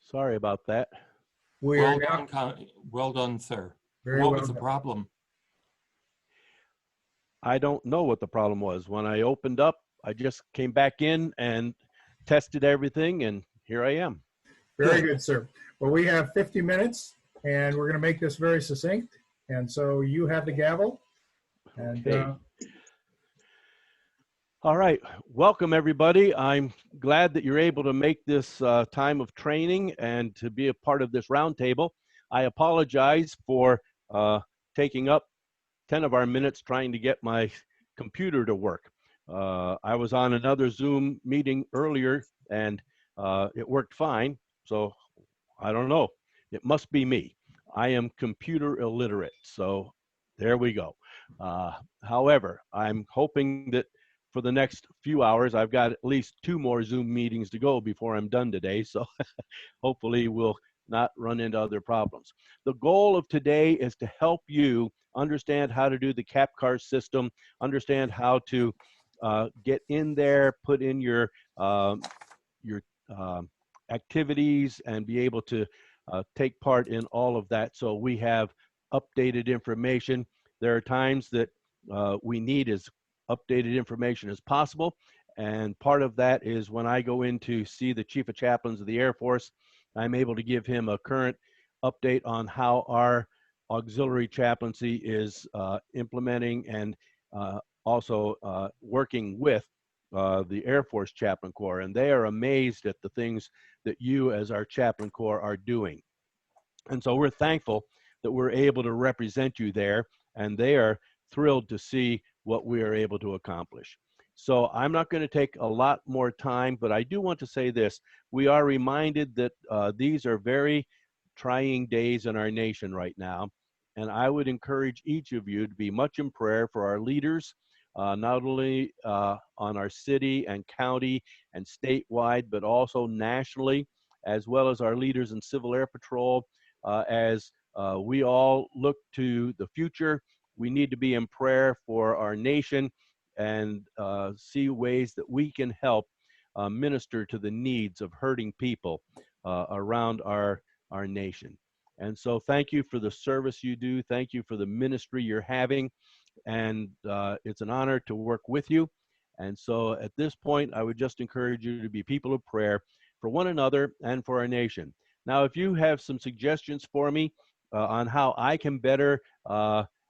Sorry about that. We are Well now done, well done, sir. very What well was the done. problem? I don't know what the problem was. When I opened up, I just came back in and tested everything, and here I am. Very good, sir. Well, we have 50 minutes, and we're going to make this very succinct. And so you have the gavel. And Okay. All right. Welcome, everybody. I'm glad that you're able to make this time of training and to be a part of this roundtable. I apologize for taking up 10 of our minutes trying to get my computer to work. I was on another Zoom meeting earlier, and it worked fine. So I don't know. It must be me. I am computer illiterate. So there we go. However, I'm hoping that for the next few hours, I've got at least 2 more Zoom meetings to go before I'm done today. So hopefully we'll not run into other problems. The goal of today is to help you understand how to do the CAPCCARS system, understand how to get in there, put in your activities, and be able to take part in all of that. So we have updated information. There are times that we need as updated information as possible. And part of that is when I go in to see the Chief of Chaplains of the Air Force, I'm able to give him a current update on how our auxiliary chaplaincy is implementing and also working with the Air Force Chaplain Corps. And they are amazed at the things that you as our Chaplain Corps are doing. And so we're thankful that we're able to represent you there, and they are thrilled to see what we are able to accomplish. So I'm not going to take a lot more time, but I do want to say this. We are reminded that these are very trying days in our nation right now, and I would encourage each of you to be much in prayer for our leaders, not only on our city and county and statewide, but also nationally, as well as our leaders in Civil Air Patrol. As we all look to the future, we need to be in prayer for our nation and see ways that we can help minister to the needs of hurting people around our nation. And so thank you for the service you do. Thank you for the ministry you're having. And it's an honor to work with you. And so at this point, I would just encourage you to be people of prayer for one another and for our nation. Now, if you have some suggestions for me on how I can better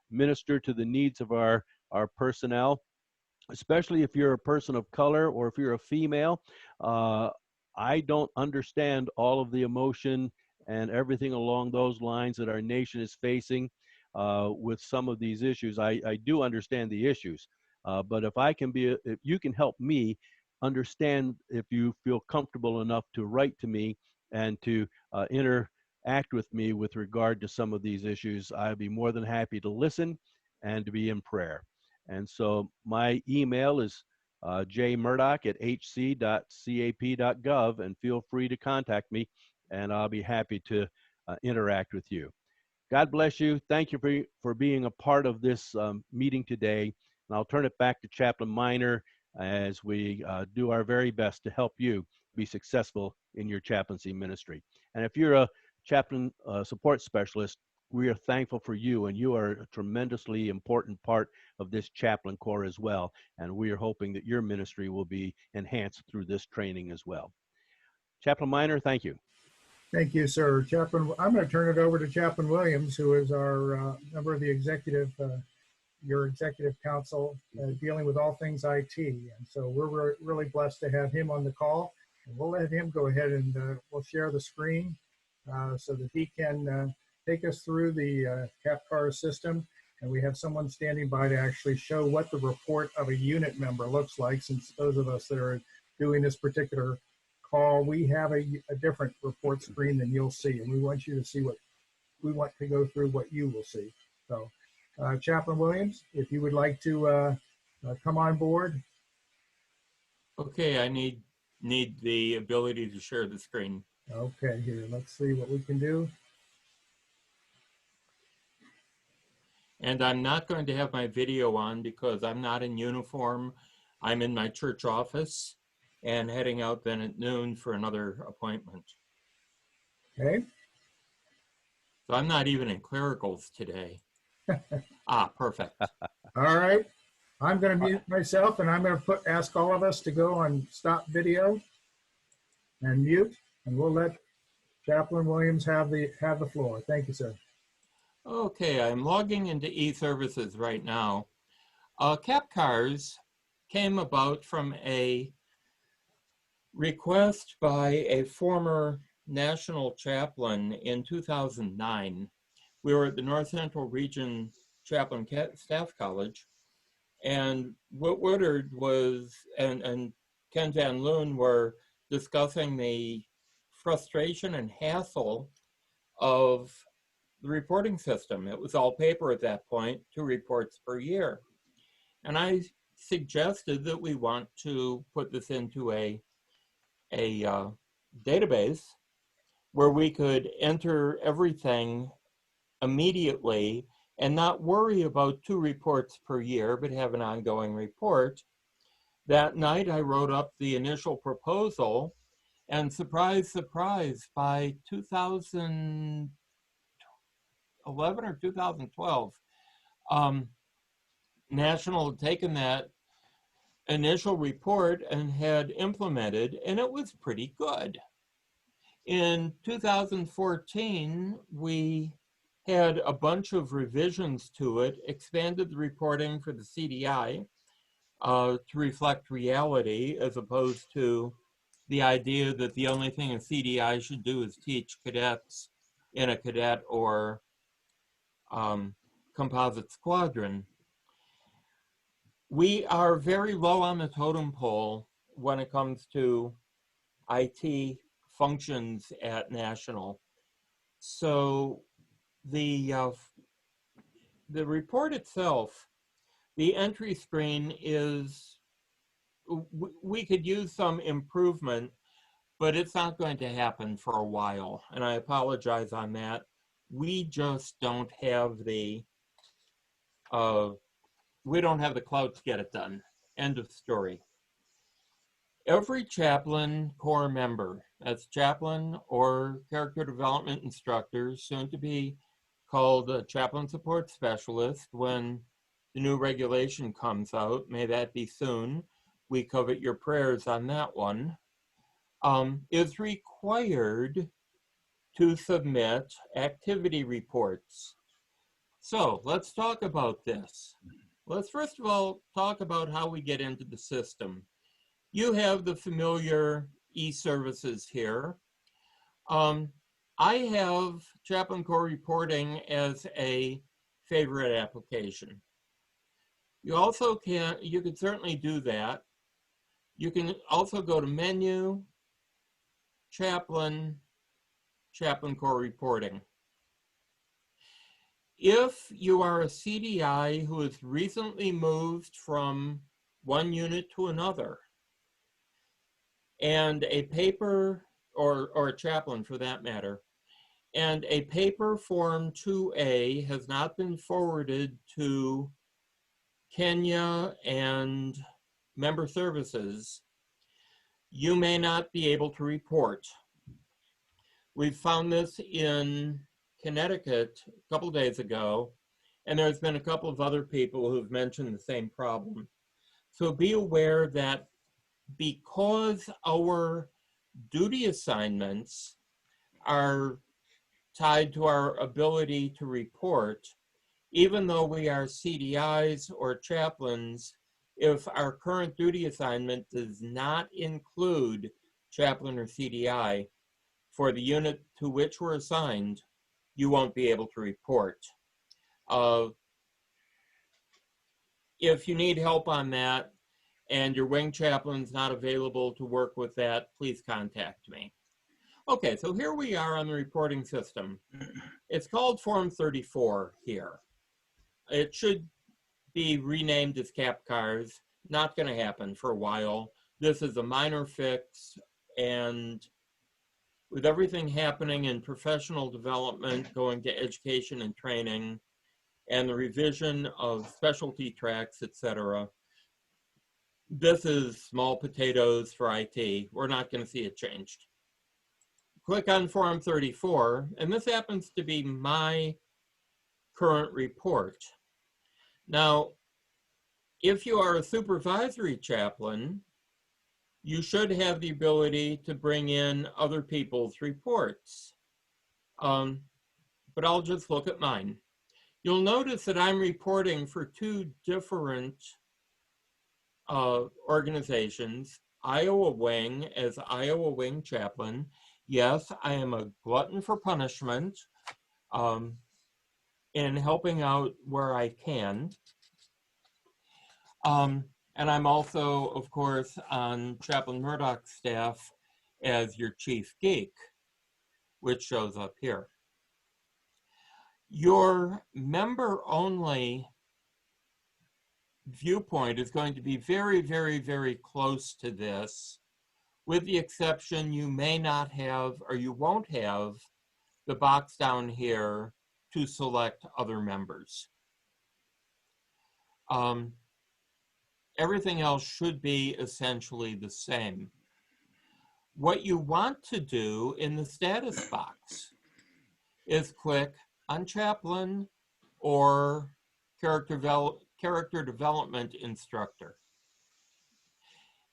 minister to the needs of our personnel, especially if you're a person of color or if you're a female, I don't understand all of the emotion and everything along those lines that our nation is facing with some of these issues. I do understand the issues, but if you can help me understand, if you feel comfortable enough to write to me and to interact with me with regard to some of these issues, I'd be more than happy to listen and to be in prayer. And so my email is jmurdoch@hc.cap.gov, and feel free to contact me, and I'll be happy to interact with you. God bless you. Thank you for being a part of this meeting today. And I'll turn it back to Chaplain Miner as we do our very best to help you be successful in your chaplaincy ministry. And if you're a chaplain support specialist, we are thankful for you, and you are a tremendously important part of this Chaplain Corps as well. And we are hoping that your ministry will be enhanced through this training as well. Chaplain Miner, thank you. thank you, sir. Chaplain, I'm going to turn it over to Chaplain Williams, who is our member of the executive, your executive council, dealing with all things IT. And so we're really blessed to have him on the call. And we'll let him go ahead and we'll share the screen so that he can take us through the CAPCCARS system. And we have someone standing by to actually show what the report of a unit member looks like, since those of us that are doing this particular call, we have a different report screen than you'll see. And we want you to see what we want to go through, what you will see. So Chaplain Williams, if you would like to come on board. Okay, I need the ability to share the screen. Okay, here, let's see what we can do. And I'm not going to have my video on because I'm not in uniform. I'm in my church office and heading out then at noon for another appointment. Okay. So I'm not even in clericals today. Ah, perfect. All right. I'm going to mute myself, and I'm going to ask all of us to go on stop video and mute, and we'll let Chaplain Williams have the floor. Thank you, sir. Okay, I'm logging into eServices right now. CAPCCARS came about from a request by a former national chaplain in 2009. We were at the North Central Region Chaplain Staff College, and Woodard was, and Ken Van Loon were discussing the frustration and hassle of the reporting system. It was all paper at that point, 2 reports per year. And I suggested that we want to put this into a database where we could enter everything immediately and not worry about 2 reports per year, but have an ongoing report. That night, I wrote up the initial proposal, and surprise, surprise, by 2011 or 2012, National had taken that initial report and had implemented, and it was pretty good. In 2014, we had a bunch of revisions to it, expanded the reporting for the CDI to reflect reality, as opposed to the idea that the only thing a CDI should do is teach cadets in a cadet or composite squadron. We are very low on the totem pole when it comes to IT functions at National. So the report itself, the entry screen is, we could use some improvement, but it's not going to happen for a while. And I apologize on that. We just don't have the, we don't have the clout to get it done. End of story. Every chaplain corps member, that's chaplain or character development instructor, soon to be called a chaplain support specialist when the new regulation comes out. May that be soon. We covet your prayers on that one. Is required to submit activity reports. So let's talk about this. Let's first of all talk about how we get into the system. You have the familiar eServices here. I have Chaplain Corps Reporting as a favorite application. You also you can certainly do that. You can also go to Menu, Chaplain, Chaplain Corps Reporting. If you are a CDI who has recently moved from one unit to another, and a paper, or a chaplain for that matter, and a paper Form 2A has not been forwarded to Kenya and member services, you may not be able to report. We found this in Connecticut a couple days ago, and there's been a couple of other people who've mentioned the same problem. So be aware that because our duty assignments are tied to our ability to report, even though we are CDIs or chaplains, if our current duty assignment does not include chaplain or CDI, for the unit to which we're assigned, you won't be able to report. If you need help on that and your wing chaplain's not available to work with that, please contact me. Okay, so here we are on the reporting system. It's called Form 34 here. It should be renamed as CAPCCARS. Not going to happen for a while. This is a minor fix, and with everything happening in professional development, going to education and training, and the revision of specialty tracks, etc., this is small potatoes for IT. We're not going to see it changed. click on Form 34, and this happens to be my current report. Now, if you are a supervisory chaplain, you should have the ability to bring in other people's reports. But I'll just look at mine. You'll notice that I'm reporting for two different organizations. Iowa Wing as Iowa Wing chaplain. Yes, I am a glutton for punishment in helping out where I can. And I'm also, of course, on Chaplain Murdoch's staff as your chief geek, which shows up here. Your member-only viewpoint is going to be very, very, very close to this, with the exception you may not have, or you won't have, the box down here to select other members. Everything else should be essentially the same. What you want to do in the status box is click on chaplain or character development instructor.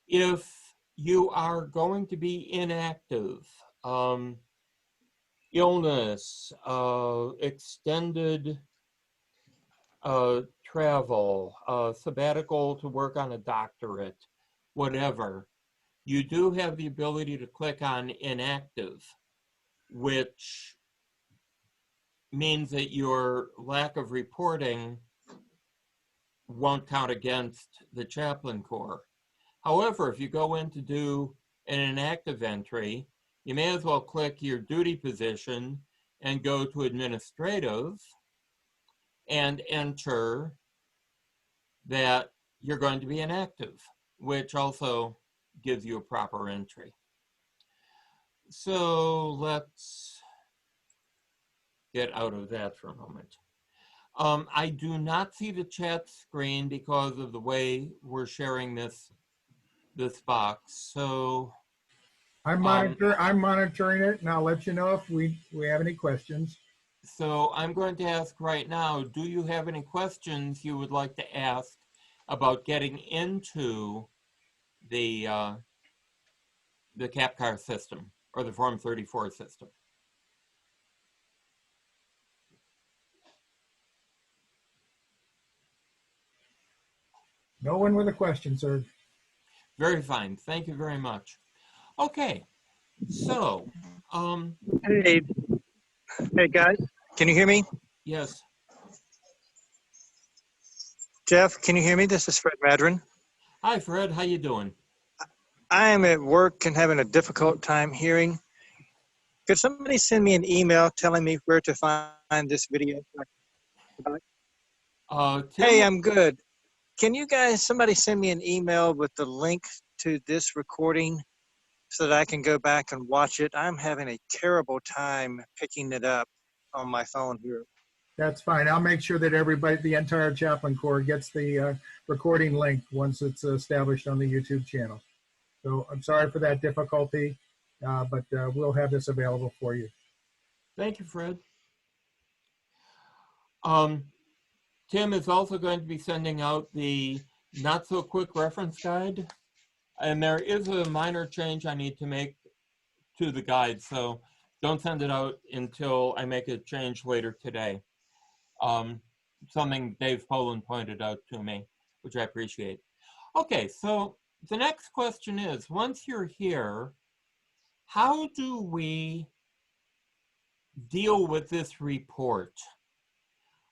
If you are going to be inactive, illness, extended travel, sabbatical to work on a doctorate, whatever, you do have the ability to click on inactive, which means that your lack of reporting won't count against the chaplain corps. However, if you go in to do an inactive entry, you may as well click your duty position and go to administrative and enter that you're going to be inactive, which also gives you a proper entry. So let's get out of that for a moment. I do not see the chat screen because of the way we're sharing this box. So I'm monitoring it, and I'll let you know if we have any questions. So I'm going to ask right now, do you have any questions you would like to ask about getting into the CAPCCARS system or the Form 34 system? No one with a question, sir. Very fine. Thank you very much. Okay. So, Hey guys, can you hear me? yes. Jeff, can you hear me? This is Fred Madron. Hi, Fred. How you doing? I am at work and having a difficult time hearing. Could somebody send me an email telling me where to find this video? Hey, I'm good. Can you guys, somebody send me an email with the link to this recording so that I can go back and watch it? I'm having a terrible time picking it up on my phone here. That's fine. I'll make sure that everybody, the entire chaplain corps, gets the recording link once it's established on the YouTube channel. So I'm sorry for that difficulty, but we'll have this available for you. Thank you, Fred. Tim is also going to be sending out the not so quick reference guide. And there is a minor change I need to make to the guide. So don't send it out until I make a change later today. Something Dave Poland pointed out to me, which I appreciate. Okay, so the next question is, once you're here, how do we deal with this report?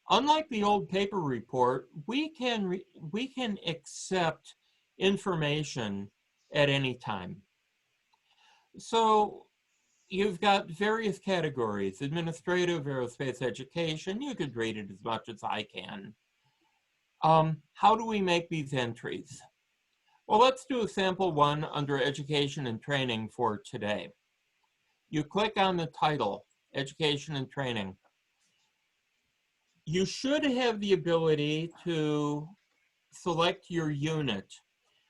Unlike the old paper report, we can accept information at any time. So you've got various categories: administrative, aerospace education. You could read it as much as I can. How do we make these entries? Well, let's do a sample one under education and training for today. You click on the title, education and training. You should have the ability to select your unit.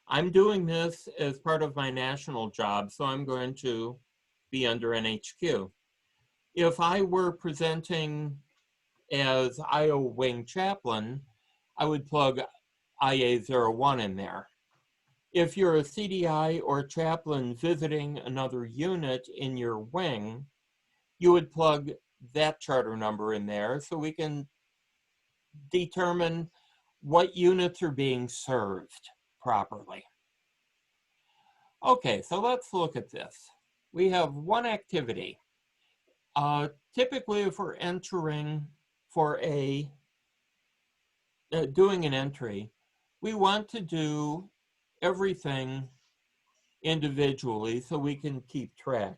I'm doing this as part of my national job, so I'm going to be under NHQ. If I were presenting as IO Wing Chaplain, I would plug IA01 in there. If you're a CDI or chaplain visiting another unit in your wing, you would plug that charter number in there so we can determine what units are being served properly. Okay, so let's look at this. We have one activity. Typically, if we're entering for doing an entry, we want to do everything individually so we can keep track.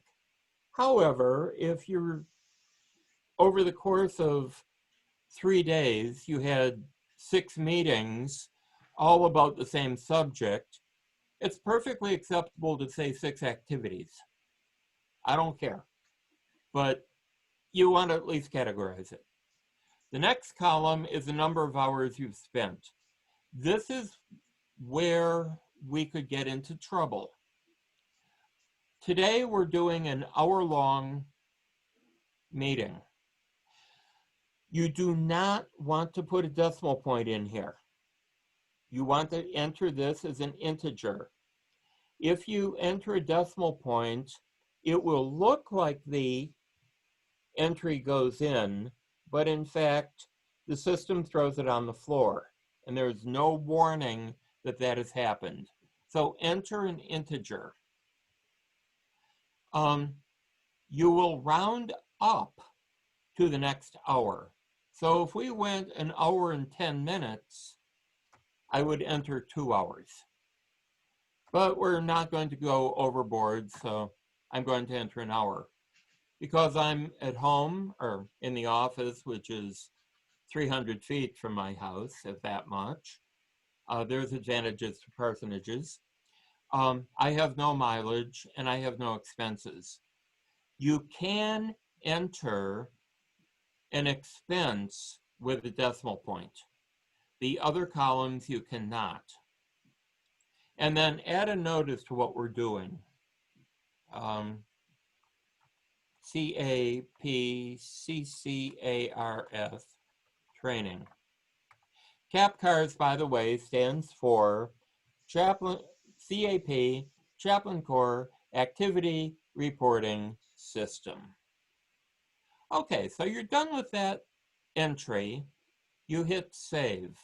However, if you're over the course of 3 days, you had 6 meetings all about the same subject, it's perfectly acceptable to say 6 activities. I don't care, but you want to at least categorize it. The next column is the number of hours you've spent. This is where we could get into trouble. Today, we're doing an hour-long meeting. You do not want to put a decimal point in here. You want to enter this as an integer. If you enter a decimal point, it will look like the entry goes in, but in fact, the system throws it on the floor, and there's no warning that that has happened. So enter an integer. You will round up to the next hour. So if we went an hour and 10 minutes, I would enter 2 hours. But we're not going to go overboard, so I'm going to enter an hour. Because I'm at home or in the office, which is 300 feet from my house, if that much, there's advantages to parsonages. I have no mileage and I have no expenses. You can enter an expense with a decimal point. The other columns you cannot. And then add a notice to what we're doing. CAPCCARS training. CAPCCARS, by the way, stands for CAP, Chaplain Corps Activity Reporting System. Okay, so you're done with that entry. You hit save.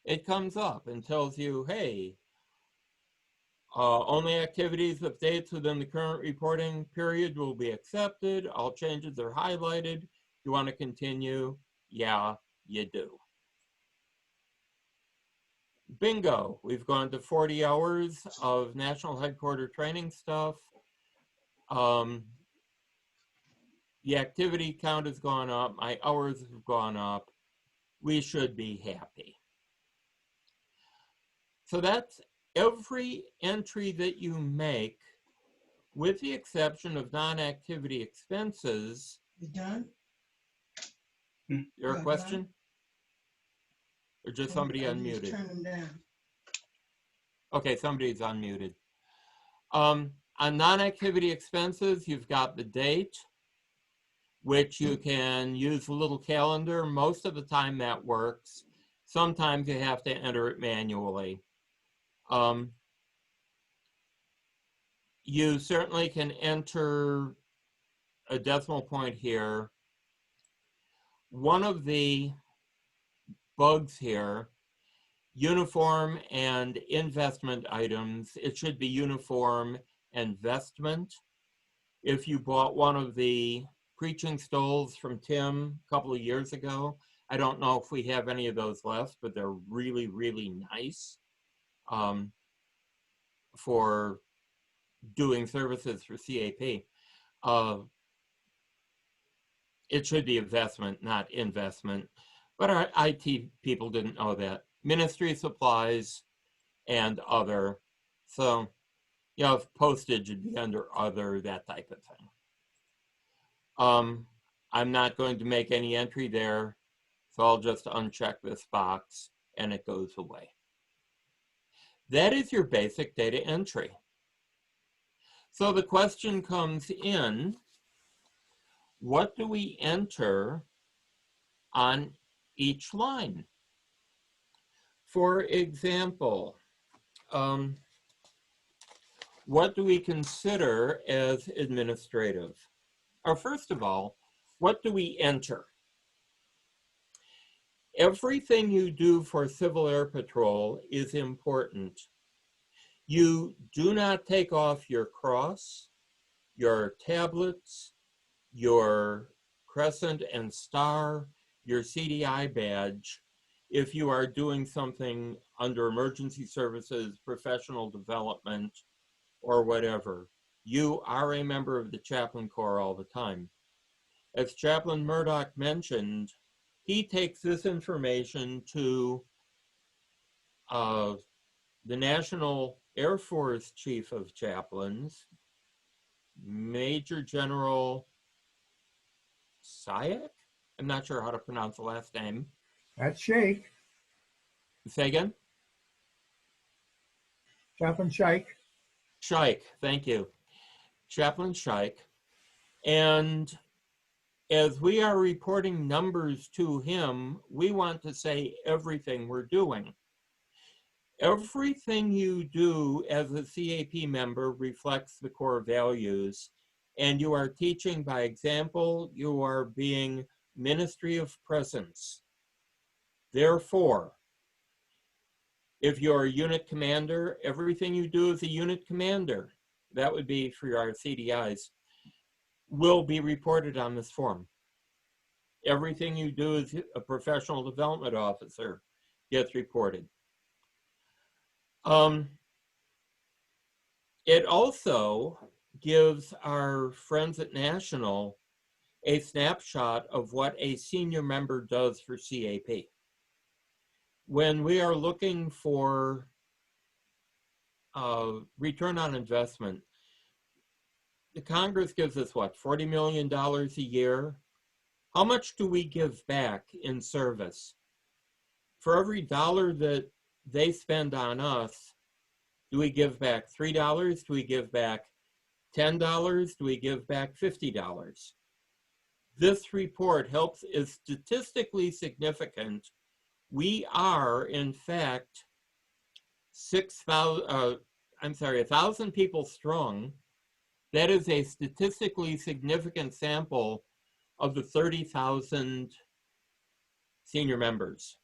It comes up and tells you, hey, only activities with dates within the current reporting period will be accepted. All changes are highlighted. You want to continue? Yeah, you do. Bingo, we've gone to 40 hours of national headquarter training stuff. The activity count has gone up. My hours have gone up. We should be happy. So that's every entry that you make, with the exception of non-activity expenses. You done? Your question? Or just somebody unmuted? Turn them down. Okay, somebody's unmuted. On non-activity expenses, you've got the date, which you can use a little calendar. Most of the time that works. Sometimes you have to enter it manually. You certainly can enter a decimal point here. One of the bugs here, uniform and investment items, it should be uniform investment. If you bought one of the preaching stoles from Tim a couple of years ago, I don't know if we have any of those left, but they're really, really nice for doing services for CAP. It should be investment, not investment. But our IT people didn't know that. Ministry supplies and other. So, you know, if postage would be under other, that type of thing. I'm not going to make any entry there, so I'll just uncheck this box and it goes away. That is your basic data entry. So the question comes in, what do we enter on each line? For example, what do we consider as administrative? Or first of all, what do we enter? Everything you do for Civil Air Patrol is important. You do not take off your cross, your tablets, your crescent and star, your CDI badge, if you are doing something under emergency services, professional development, or whatever. You are a member of the Chaplain Corps all the time. As Chaplain Murdoch mentioned, he takes this information to the National Air Force Chief of Chaplains, Major General Sayek? I'm not sure how to pronounce the last name. That's Shake, Say again? Chaplain Shike. Shike, thank you. Chaplain Shike. And as we are reporting numbers to him, we want to say everything we're doing. Everything you do as a CAP member reflects the core values, and you are teaching by example. You are being ministry of presence. Therefore, if you're a unit commander, everything you do as a unit commander, that would be for our CDIs, will be reported on this form. Everything you do as a professional development officer gets reported. It also gives our friends at National a snapshot of what a senior member does for CAP. When we are looking for return on investment, the Congress gives us what, $40 million a year? How much do we give back in service? For every dollar that they spend on us, do we give back $3? Do we give back $10? Do we give back $50? This report is statistically significant. We are, in fact, 1,000 people strong. That is a statistically significant sample of the 30,000 senior members.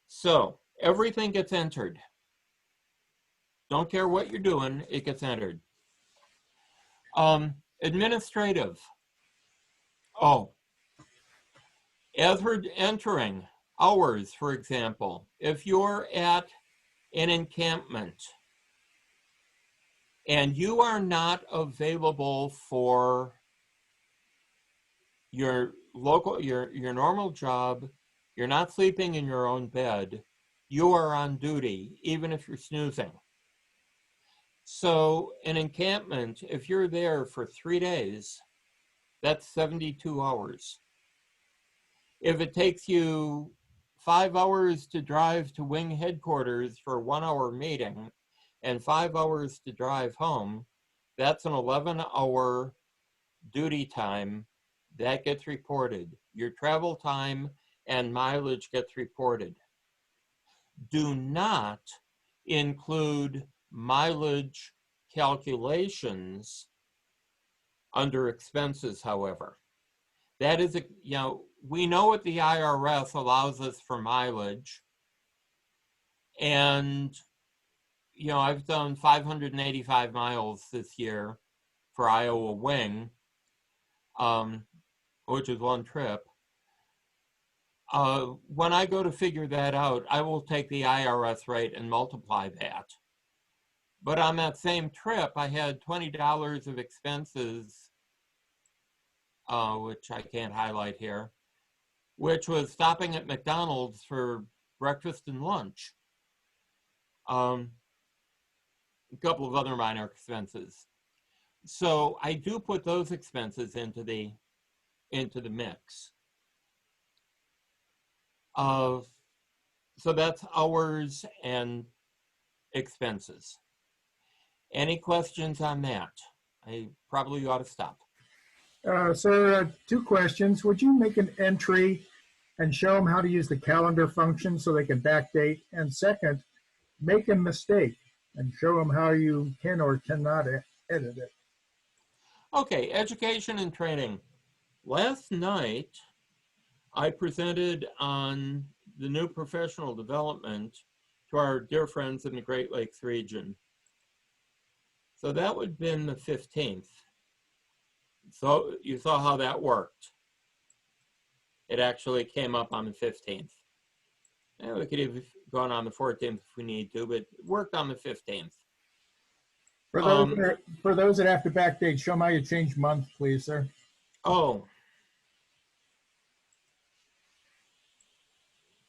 So everything gets entered. Don't care what you're doing, it gets entered. Administrative. Oh, as we're entering hours, for example, if you're at an encampment and you are not available for your normal job, you're not sleeping in your own bed, you are on duty, even if you're snoozing. So an encampment, if you're there for 3 days, that's 72 hours. If it takes you 5 hours to drive to wing headquarters for a 1-hour meeting and 5 hours to drive home, that's an 11-hour duty time that gets reported. Your travel time and mileage gets reported. Do not include mileage calculations under expenses, however. That is, we know what the IRS allows us for mileage. And, I've done 585 miles this year for Iowa Wing, which is one trip. When I go to figure that out, I will take the IRS rate and multiply that. But on that same trip, I had $20 of expenses, which I can't highlight here, which was stopping at McDonald's for breakfast and lunch. A couple of other minor expenses. So I do put those expenses into the mix. So that's hours and expenses. Any questions on that? I probably ought to stop. So two questions. Would you make an entry and show them how to use the calendar function so they can backdate? And second, make a mistake and show them how you can or cannot edit it. Okay, education and training. Last night, I presented on the new professional development to our dear friends in the Great Lakes region. So that would have been the 15th. So you saw how that worked. It actually came up on the 15th. And we could have gone on the 14th if we need to, but it worked on the 15th. For those that have to backdate, show them how you change month, please, sir. Oh.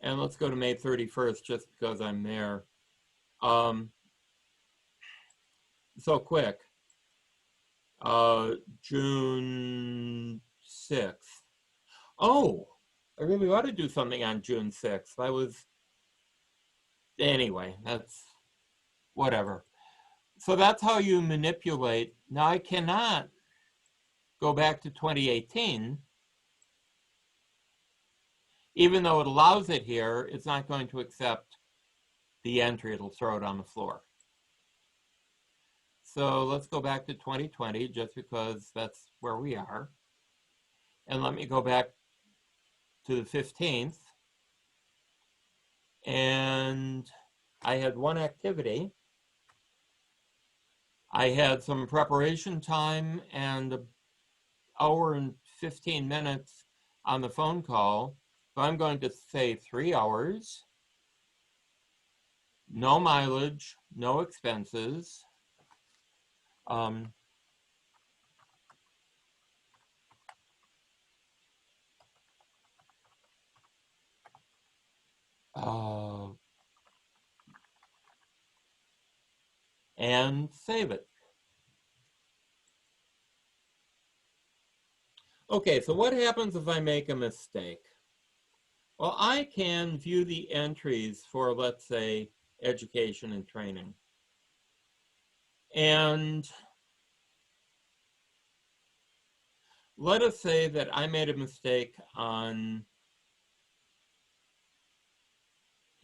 And let's go to May 31st just because I'm there. So quick. June 6th. Oh, I really ought to do something on June 6th. Anyway, that's whatever. So that's how you manipulate. Now I cannot go back to 2018. Even though it allows it here, it's not going to accept the entry. It'll throw it on the floor. So let's go back to 2020 just because that's where we are. And let me go back to the 15th. And I had one activity. I had some preparation time and an hour and 15 minutes on the phone call. So I'm going to say 3 hours, no mileage, no expenses. And save it. Okay, so what happens if I make a mistake? Well, I can view the entries for, let's say, education and training. And let us say that I made a mistake on,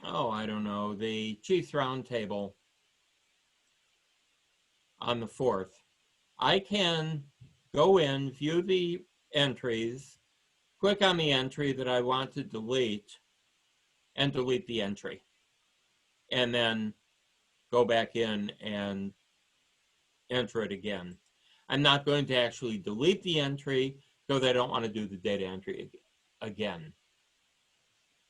I don't know, the Chiefs Roundtable on the 4th. I can go in, view the entries, click on the entry that I want to delete, and delete the entry. And then go back in and enter it again. I'm not going to actually delete the entry because I don't want to do the data entry again.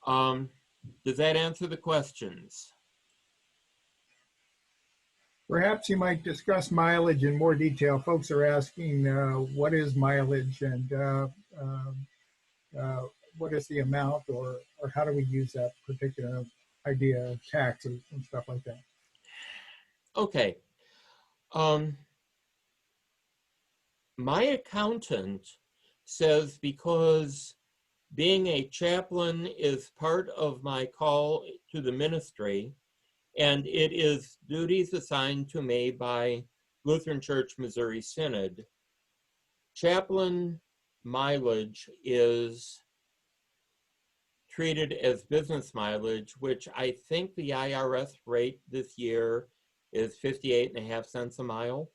Does that answer the questions? Perhaps you might discuss mileage in more detail. Folks are asking what is mileage and what is the amount, or how do we use that particular idea of taxes and stuff like that? Okay. My accountant says because being a chaplain is part of my call to the ministry, and it is duties assigned to me by Lutheran Church Missouri Synod, chaplain mileage is treated as business mileage, which I think the IRS rate this year is 58.5 cents a mile.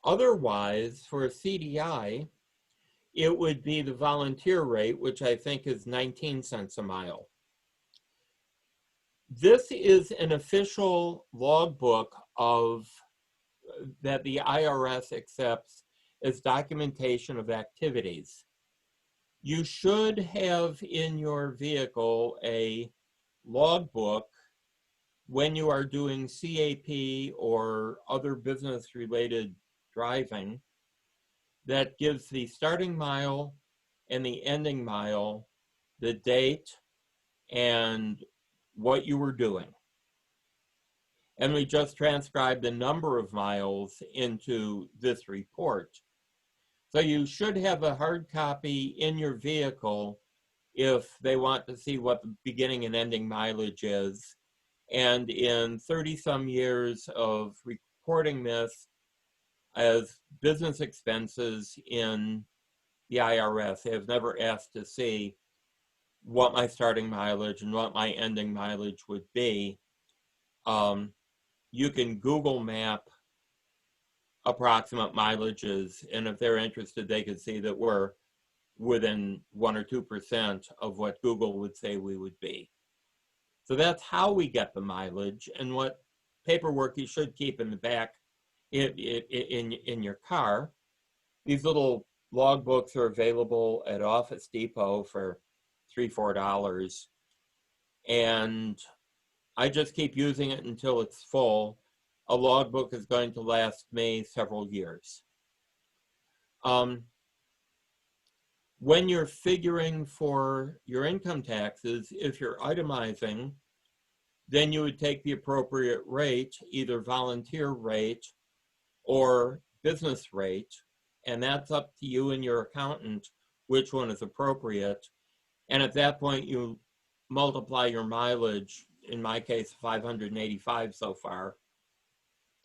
Otherwise, for a CDI, it would be the volunteer rate, which I think is 19 cents a mile. This is an official logbook that the IRS accepts as documentation of activities. You should have in your vehicle a logbook when you are doing CAP or other business-related driving that gives the starting mile and the ending mile, the date, and what you were doing. And we just transcribed the number of miles into this report. So you should have a hard copy in your vehicle if they want to see what the beginning and ending mileage is. And in 30 some years of reporting this as business expenses in the IRS, they have never asked to see what my starting mileage and what my ending mileage would be. You can Google map approximate mileages, and if they're interested, they could see that we're within 1 or 2% of what Google would say we would be. So that's how we get the mileage, and what paperwork you should keep in the back in your car. These little logbooks are available at Office Depot for $3, $4, and I just keep using it until it's full. A logbook is going to last me several years. When you're figuring for your income taxes, if you're itemizing, then you would take the appropriate rate, either volunteer rate or business rate, and that's up to you and your accountant which one is appropriate. And at that point, you multiply your mileage, in my case, 585 so far,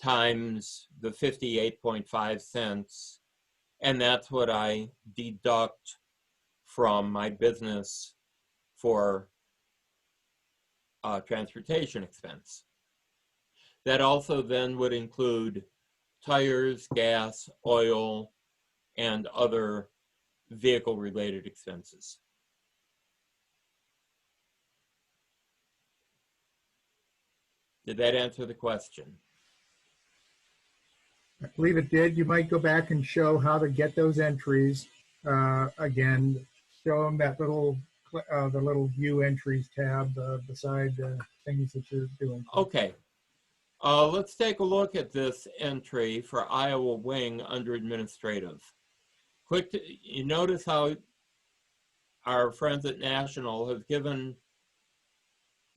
times the 58.5 cents, and that's what I deduct from my business for transportation expense. That also then would include tires, gas, oil, and other vehicle-related expenses. Did that answer the question? I believe it did. You might go back and show how to get those entries. Again, show them that little, the little view entries tab beside the things that you're doing. Okay. Let's take a look at this entry for Iowa Wing under administrative. You notice how our friends at National have given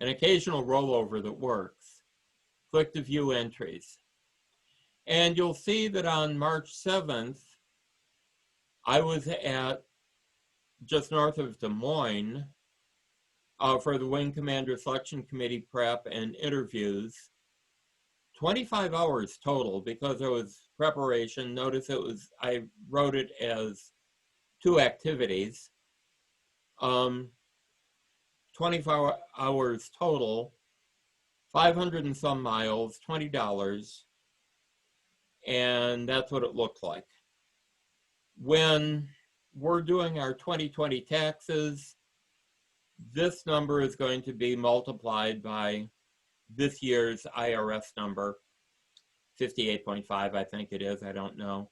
an occasional rollover that works. Click to view entries. And you'll see that on March 7th, I was at just north of Des Moines for the Wing Commander Selection Committee prep and interviews. 25 hours total because there was preparation. Notice I wrote it as 2 activities. 24 hours total, 500 and some miles, $20. And that's what it looked like. When we're doing our 2020 taxes, this number is going to be multiplied by this year's IRS number, 58.5, I think it is, I don't know.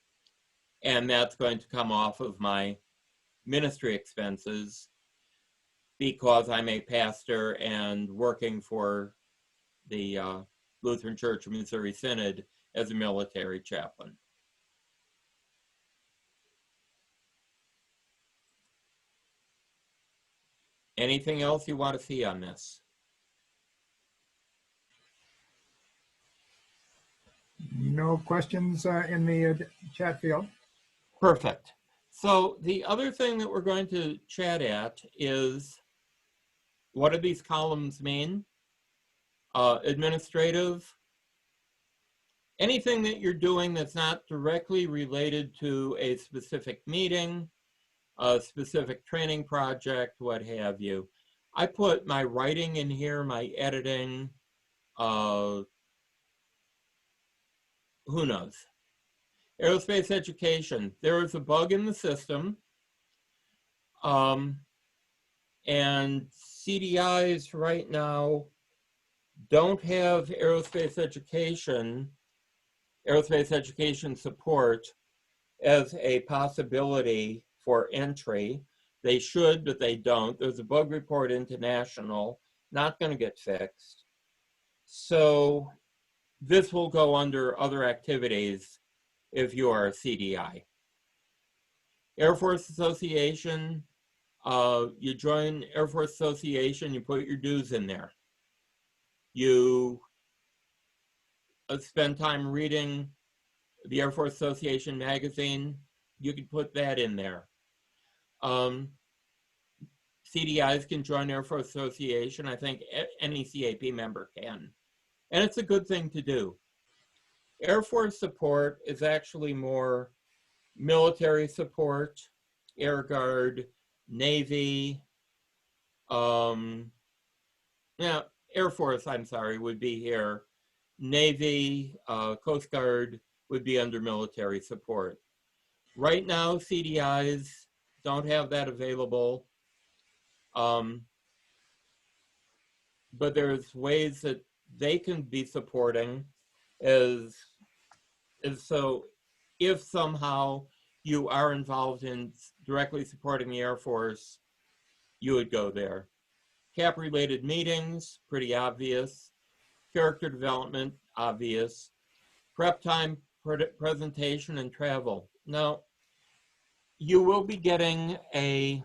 And that's going to come off of my ministry expenses because I'm a pastor and working for the Lutheran Church of Missouri Synod as a military chaplain. Anything else you want to see on this? No questions in the chat field. Perfect. So the other thing that we're going to chat at is, what do these columns mean? Administrative, anything that you're doing that's not directly related to a specific meeting, a specific training project, what have you. I put my writing in here, my editing, who knows? Aerospace education, there is a bug in the system, and CDIs right now don't have aerospace education support as a possibility for entry. They should, but they don't. There's a bug report into National, not going to get fixed. So this will go under other activities if you are a CDI. Air Force Association, you join Air Force Association, you put your dues in there. You spend time reading the Air Force Association magazine, you could put that in there. CDIs can join Air Force Association. I think any CAP member can. And it's a good thing to do. Air Force support is actually more military support, Air Guard, Navy, Air Force, I'm sorry, would be here. Navy, Coast Guard would be under military support. Right now, CDIs don't have that available. But there's ways that they can be supporting is so if somehow you are involved in directly supporting the Air Force, you would go there. CAP related meetings, pretty obvious. Character development, obvious. Prep time, presentation, and travel. Now, you will be getting a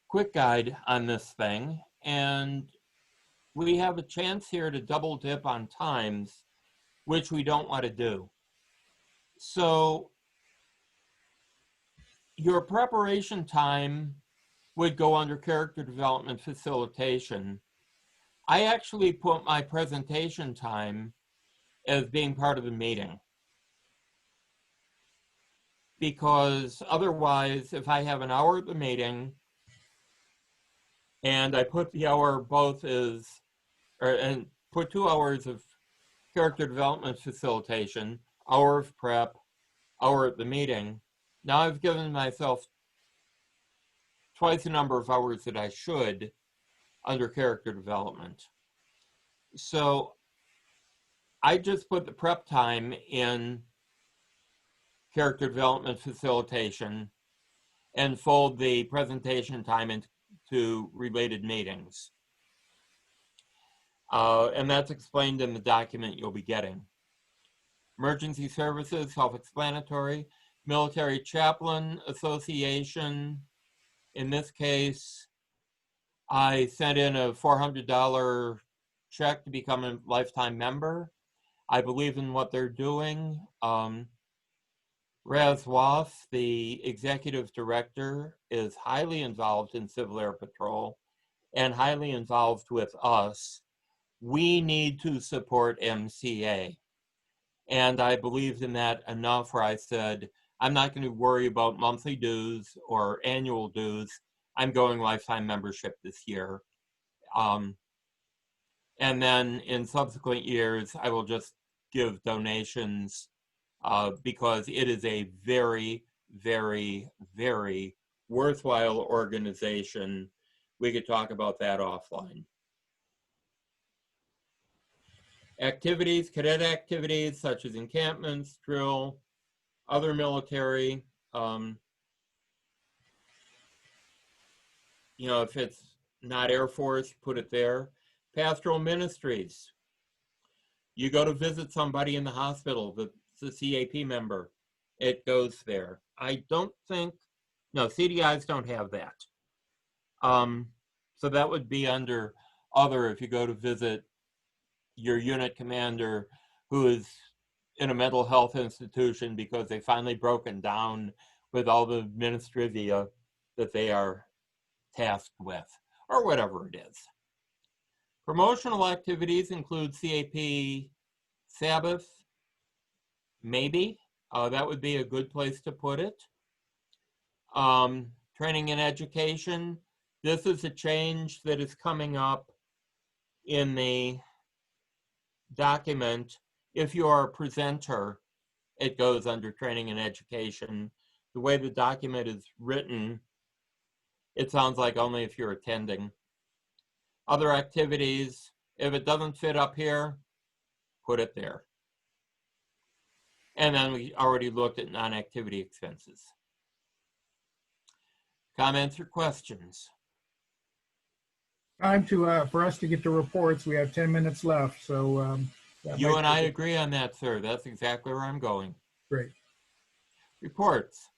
quick guide on this thing, and we have a chance here to double dip on times, which we don't want to do. So your preparation time would go under character development facilitation. I actually put my presentation time as being part of the meeting, because otherwise, if I have an hour at the meeting and I put the hour both as, and put 2 hours of character development facilitation, hour of prep, hour at the meeting, now I've given myself twice the number of hours that I should under character development. So I just put the prep time in character development facilitation and fold the presentation time into related meetings. And that's explained in the document you'll be getting. Emergency services, self-explanatory. Military Chaplain Association, in this case, I sent in a $400 check to become a lifetime member. I believe in what they're doing. Raz Waff, the executive director, is highly involved in Civil Air Patrol and highly involved with us. We need to support MCA. And I believed in that enough where I said, I'm not going to worry about monthly dues or annual dues. I'm going lifetime membership this year. And then in subsequent years, I will just give donations because it is a very, very, very worthwhile organization. We could talk about that offline. Activities, cadet activities such as encampments, drill, other military, you know, if it's not Air Force, put it there. Pastoral ministries. You go to visit somebody in the hospital that's a CAP member, it goes there. I don't think, no, CDIs don't have that. So that would be under other if you go to visit your unit commander who is in a mental health institution because they finally broken down with all the administrivia that they are tasked with, or whatever it is. Promotional activities include CAP Sabbath, maybe. That would be a good place to put it. Training and education. This is a change that is coming up in the document. If you are a presenter, it goes under training and education. The way the document is written, it sounds like only if you're attending. Other activities, if it doesn't fit up here, put it there. And then we already looked at non-activity expenses. Comments or questions? Time to for us to get to reports. We have 10 minutes left, so You and I agree on that, sir. That's exactly where I'm going. Great. Reports.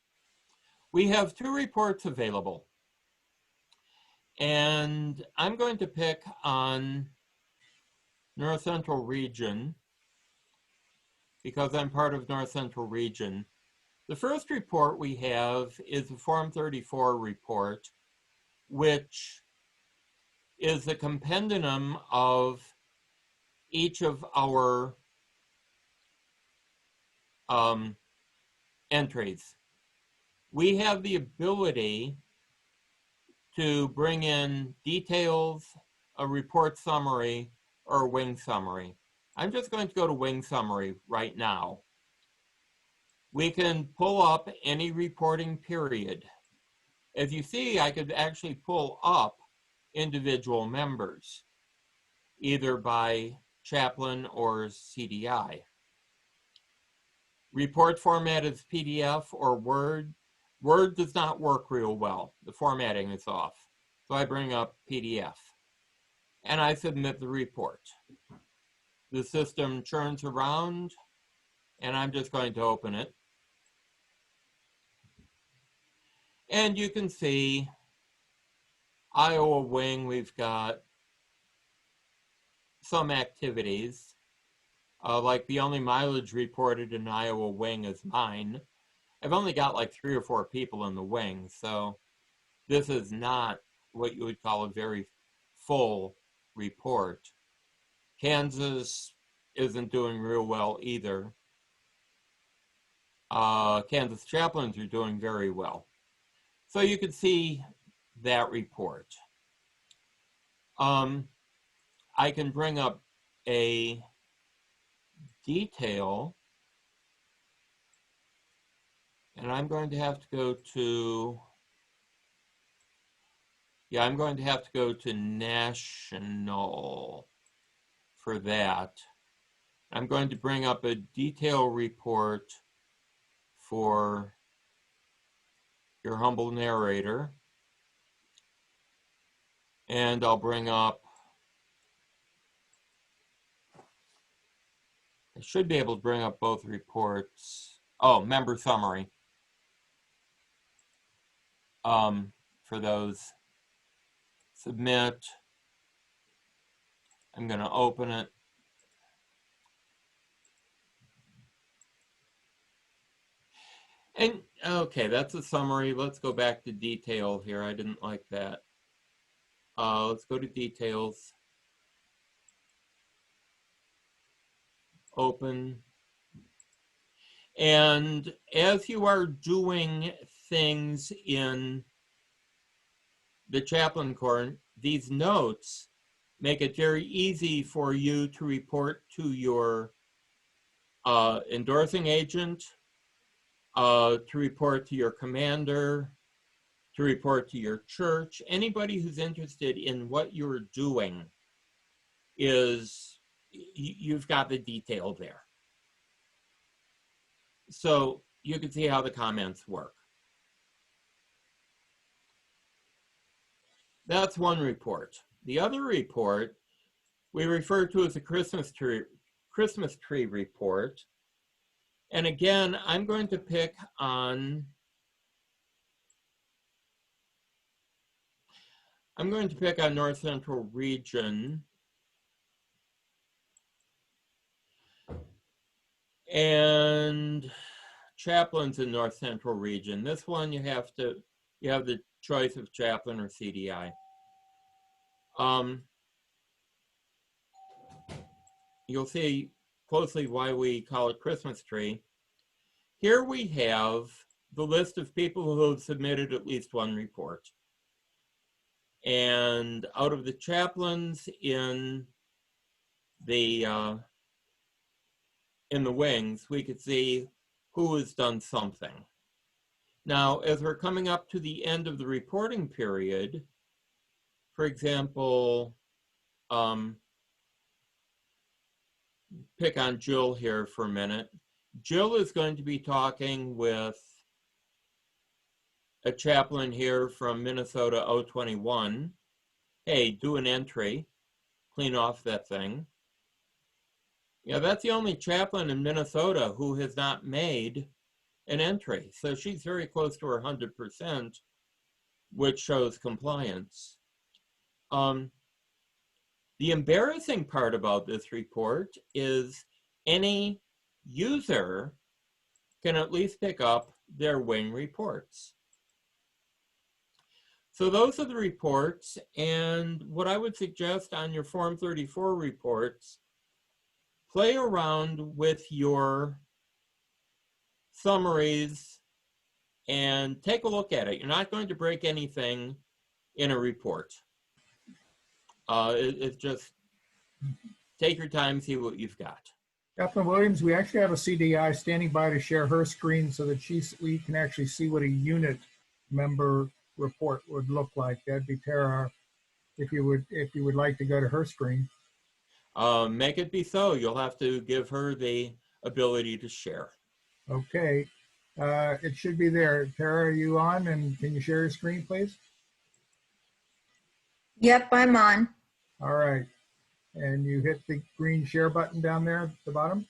We have 2 reports available. And I'm going to pick on North Central Region because I'm part of North Central Region. The first report we have is the Form 34 report, which is a compendium of each of our entries. We have the ability to bring in details, a report summary, or a wing summary. I'm just going to go to wing summary right now. We can pull up any reporting period. As you see, I could actually pull up individual members, either by chaplain or CDI. Report format is PDF or Word. Word does not work real well. The formatting is off. So I bring up PDF and I submit the report. The system churns around and I'm just going to open it. And you can see Iowa Wing, we've got some activities. Like the only mileage reported in Iowa Wing is mine. I've only got like 3 or 4 people in the wing, so this is not what you would call a very full report. Kansas isn't doing real well either. Kansas chaplains are doing very well. So you can see that report. I can bring up a detail, and I'm going to have to go to, I'm going to have to go to national for that. I'm going to bring up a detail report for your humble narrator. And I'll bring up, I should be able to bring up both reports. Oh, member summary. For those. Submit. I'm going to open it. And okay, that's a summary. Let's go back to detail here. I didn't like that. Let's go to details. Open. And as you are doing things in the chaplain corps, these notes make it very easy for you to report to your endorsing agent, to report to your commander, to report to your church. Anybody who's interested in what you're doing is, you've got the detail there. So you can see how the comments work. That's one report. The other report we refer to as a Christmas tree report. And again, I'm going to pick on North Central Region. And chaplains in North Central Region. This one you have the choice of chaplain or CDI. You'll see closely why we call it Christmas tree. Here we have the list of people who have submitted at least one report. And out of the chaplains in the wings, we could see who has done something. Now, as we're coming up to the end of the reporting period, for example, pick on Jill here for a minute. Jill is going to be talking with a chaplain here from Minnesota 021. Hey, do an entry, clean off that thing. Yeah, that's the only chaplain in Minnesota who has not made an entry. So she's very close to her 100%, which shows compliance. The embarrassing part about this report is any user can at least pick up their wing reports. So those are the reports, and what I would suggest on your Form 34 reports, play around with your summaries and take a look at it. You're not going to break anything in a report. It's just take your time, see what you've got. Chaplain Williams, we actually have a CDI standing by to share her screen so that we can actually see what a unit member report would look like. That'd be Tara, if you would like to go to her screen. Make it be so. You'll have to give her the ability to share. Okay, it should be there. Tara, are you on? And can you share your screen, please? Yep, I'm on. All right, and you hit the green share button down there at the bottom.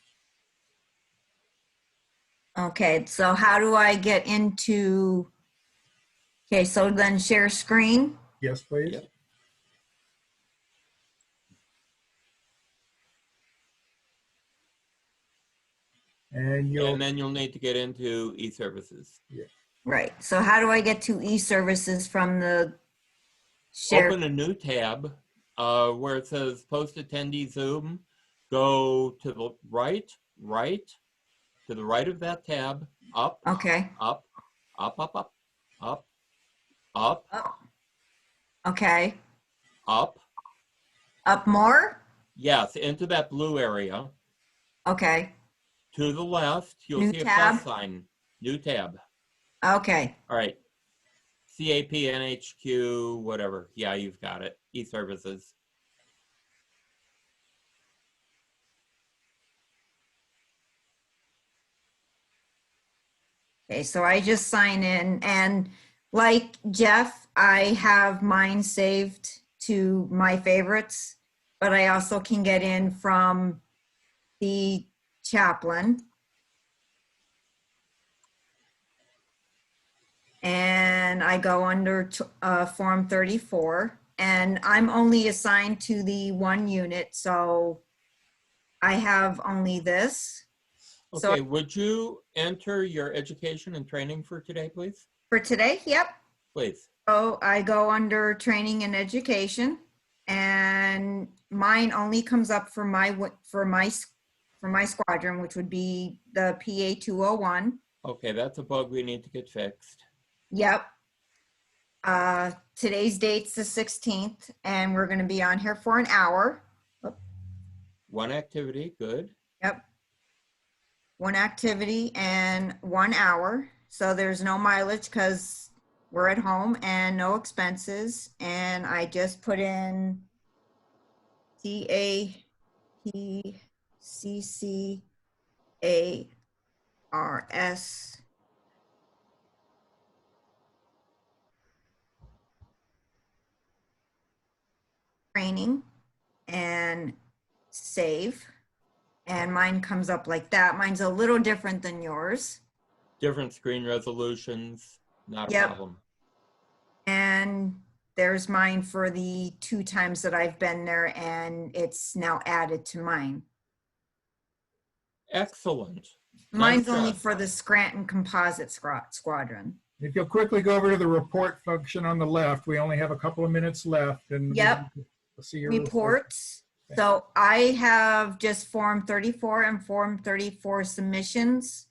Okay, so how do I get into, okay, so then share screen? Yes, please. Yep. And then you'll need to get into eServices. Right, so how do I get to eServices from the share? Open a new tab where it says Post Attendee Zoom. Go to the right, to the right of that tab, up, Okay. up, up, up, up, up, up, Oh. Okay. up. Up more? Yes, into that blue area. Okay. To the left, you'll New see a tab? plus sign. New tab. Okay. All right. CAPNHQ, whatever. Yeah, you've got it. eServices. Okay, so I just sign in, and like Jeff, I have mine saved to my favorites, but I also can get in from the chaplain. And I go under Form 34, and I'm only assigned to the one unit, so I have only this. Okay, So would you enter your education and training for today, please? for today, yep. Please. So I go under training and education, and mine only comes up for my squadron, which would be the PA 201. Okay, that's a bug we need to get fixed. Yep. Today's date's the 16th, and we're going to be on here for an hour. One activity, good. Yep. One activity and 1 hour. So there's no mileage because we're at home, and no expenses. And I just put in CAPCCARS training and save. And mine comes up like that. Mine's a little different than yours. Different screen resolutions, not a Yep. problem. And there's mine for the 2 times that I've been there, and it's now added to mine. Excellent. Mine's Nice only job. for the Scranton Composite Squadron. if you'll quickly go over to the report function on the left, we only have a couple of minutes left, and Yep. we'll see your Reports. So I have just Form 34 and Form 34 submissions.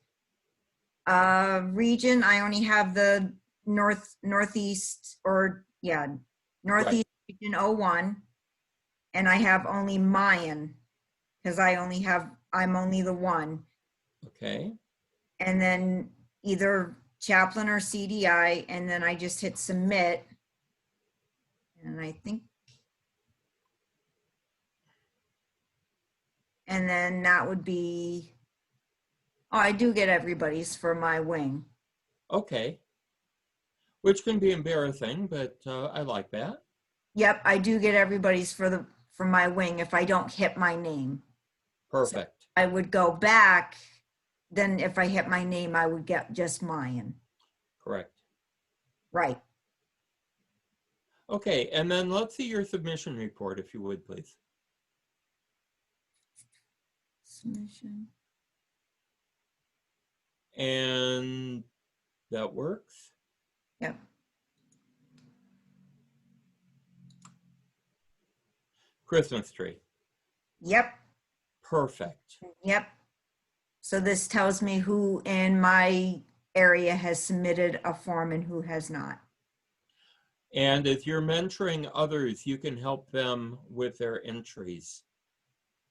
Region, I only have the Northeast Region 01. And I have only Mayan, because I'm only the one. Okay. And then either chaplain or CDI, and then I just hit submit. And I think, and then that would be, oh, I do get everybody's for my wing. Okay. Which can be embarrassing, but I like that. Yep, I do get everybody's for my wing if I don't hit my name. Perfect. I would go back, then if I hit my name, I would get just mine. Correct. Right. Okay, and then let's see your submission report, if you would, please. Submission. And That works. Yep. Christmas tree. Yep. Perfect. Yep. So this tells me who in my area has submitted a form and who has not. And as you're mentoring others, you can help them with their entries.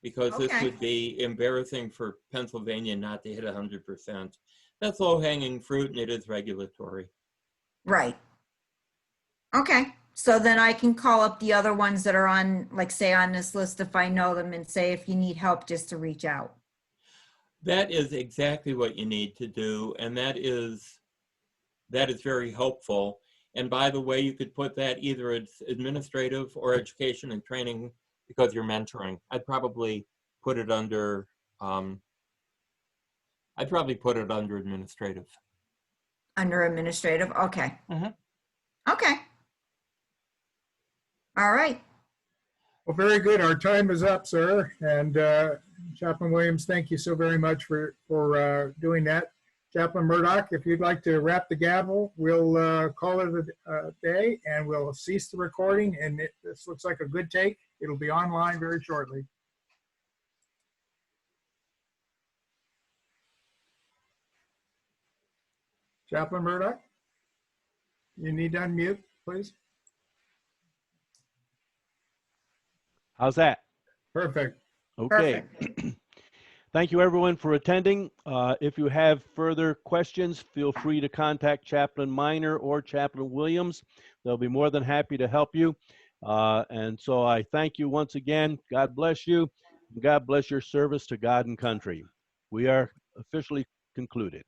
Because this Okay. would be embarrassing for Pennsylvania not to hit 100%. That's low-hanging fruit, and it is regulatory. Right. Okay. So then I can call up the other ones that are on, like, say, on this list if I know them, and say if you need help, just to reach out. That is exactly what you need to do, and that is very helpful. And by the way, you could put that either as administrative or education and training because you're mentoring. I'd probably put it under administrative. Under administrative. Okay. Mhm. Mm-hmm. Okay. All right. Well, very good. Our time is up, sir. And Chaplain Williams, thank you so very much for doing that. Chaplain Murdoch, if you'd like to wrap the gavel, we'll call it a day and we'll cease the recording. And this looks like a good take. It'll be online very shortly. Chaplain Murdoch, you need to unmute, please. How's that? Perfect. Okay. Perfect. Thank you, everyone, for attending. If you have further questions, feel free to contact Chaplain Minor or Chaplain Williams. They'll be more than happy to help you. And so I thank you once again. God bless you. God bless your service to God and country. We are officially concluded.